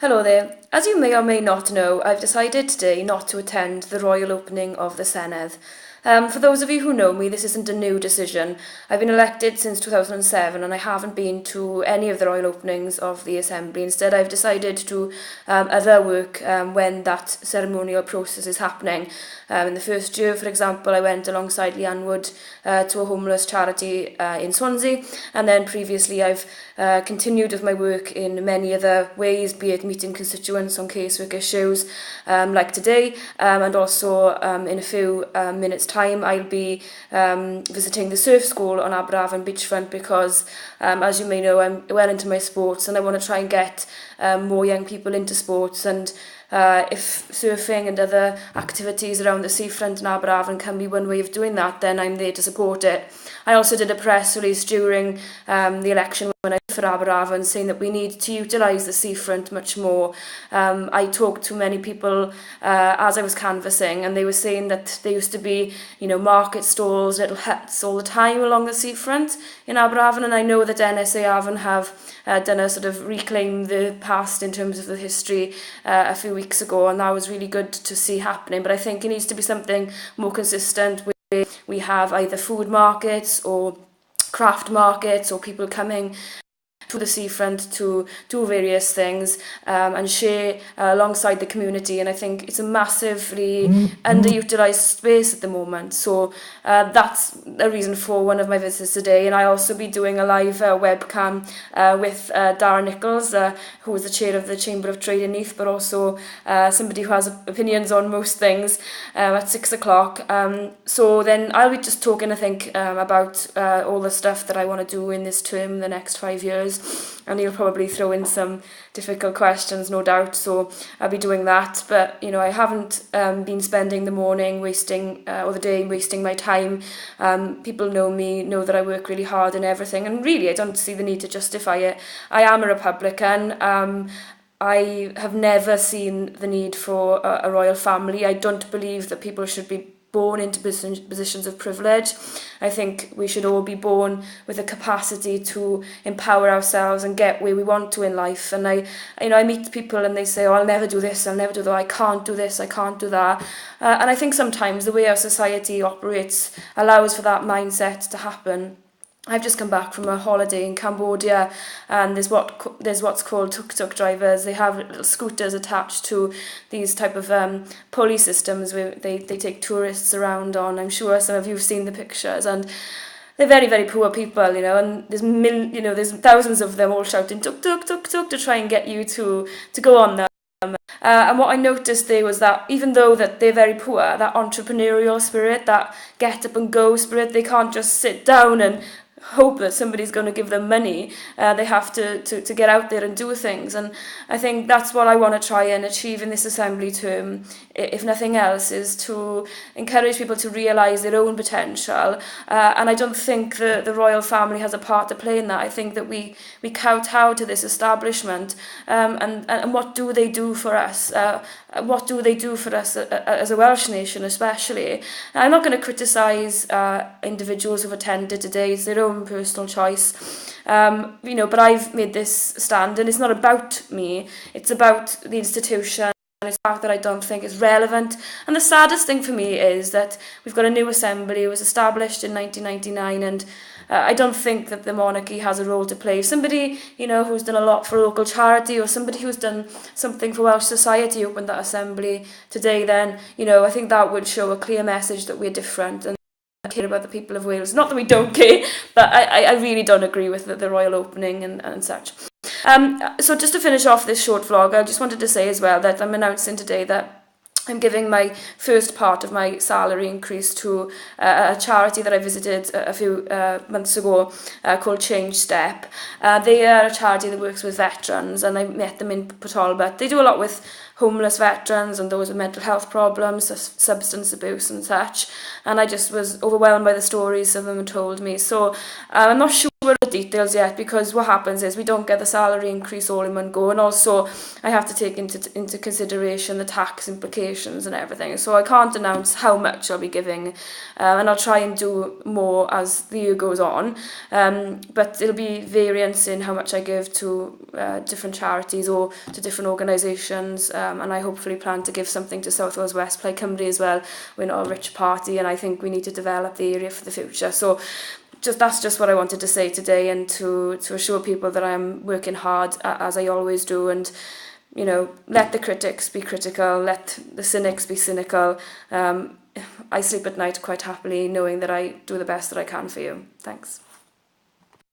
Hello there. As you may or may not know, I've decided today not to attend the royal opening of the senedd. For those of you who know me, this isn't a new decision. I've been elected since 2007 and I haven't been to any of the royal openings of the Assembly. Instead, I've decided to other work when that ceremonial process is happening. In the first year, for example, I went alongside Leanne Wood to a homeless charity in Swansea, and then previously I've continued with my work in many other ways, be it meeting constituents on casework issues like today, and also in a few minutes time I'll be visiting the surf school on Aberafan beachfront because as you may know, I'm well into my sports and I want to try and get more young people into sports, and if surfing and other activities around the seafront in Aberafan can be one way of doing that, then I'm there to support it. I also did a press release during the election when I for Aberafan saying that we need to utilise the seafront much more. I talked to many people as I was canvassing, and they were saying that there used to be, market stalls, little huts all the time along the seafront in Aberafan, and I know that NSA Avon have done a sort of reclaim the past in terms of the history a few weeks ago, and that was really good to see happening. But I think it needs to be something more consistent where we have either food markets or craft markets or people coming to the seafront to do various things and share alongside the community, and I think it's a massively underutilised space at the moment. So that's a reason for one of my visits today, and I'll also be doing a live webcam with Darren Nichols, who is the chair of the Chamber of Trade in Neath, but also somebody who has opinions on most things at 6 o'clock. So then I'll be just talking, I think, about all the stuff that I want to do in this term, the next 5 years. And he'll probably throw in some difficult questions, no doubt, so I'll be doing that. But I haven't been spending the morning wasting or the day wasting my time. People know me, know that I work really hard and everything, and really I don't see the need to justify it. I am a Republican. I have never seen the need for a royal family. I don't believe that people should be born into positions of privilege. I think we should all be born with a capacity to empower ourselves and get where we want to in life. And I meet people and they say, "Oh, I'll never do this, I'll never do that, I can't do this, I can't do that." And I think sometimes the way our society operates allows for that mindset to happen. I've just come back from a holiday in Cambodia, and there's what's called tuk-tuk drivers. They have little scooters attached to these type of pulley systems where they take tourists around on. I'm sure some of you have seen the pictures, and they're very, very poor people, and there's thousands of them all shouting tuk-tuk, tuk-tuk to try and get you to go on them. And what I noticed there was that even though that they're very poor, that entrepreneurial spirit, that get up and go spirit, they can't just sit down and hope that somebody's going to give them money. They have to get out there and do things, and I think that's what I want to try and achieve in this assembly term, if nothing else, is to encourage people to realise their own potential, and I don't think the royal family has a part to play in that. I think that we kowtow to this establishment, and what do they do for us? What do they do for us as a Welsh nation especially? I'm not going to criticise individuals who've attended today. It's their own personal choice, but I've made this stand, and it's not about me, it's about the institution. And it's the fact that I don't think it's relevant. And the saddest thing for me is that we've got a new assembly. It was established in 1999, and I don't think that the monarchy has a role to play. If somebody, who's done a lot for a local charity, or somebody who's done something for Welsh society opened that assembly today, then, I think that would show a clear message that we're different and care about the people of Wales. Not that we don't care, but I really don't agree with the royal opening and such. So just to finish off this short vlog, I just wanted to say as well that I'm announcing today that I'm giving my first part of my salary increase to a charity that I visited a few months ago called Change Step. They are a charity that works with veterans, and I met them in Port Talbot. They do a lot with homeless veterans and those with mental health problems, substance abuse and such. And I just was overwhelmed by the stories some of them told me. So I'm not sure sure the details yet, because what happens is we don't get the salary increase all in one go, and also I have to take into consideration the tax implications and everything, so I can't announce how much I'll be giving, and I'll try and do more as the year goes on, but it'll be variance in how much I give to different charities or to different organisations, and I hopefully plan to give something to South Wales West Plaid Cymru as well. We're not a rich party, and I think we need to develop the area for the future. So that's just what I wanted to say today, and to assure people that I'm working hard, as I always do, and let the critics be critical, let the cynics be cynical. I sleep at night quite happily knowing that I do the best that I can for you. Thanks.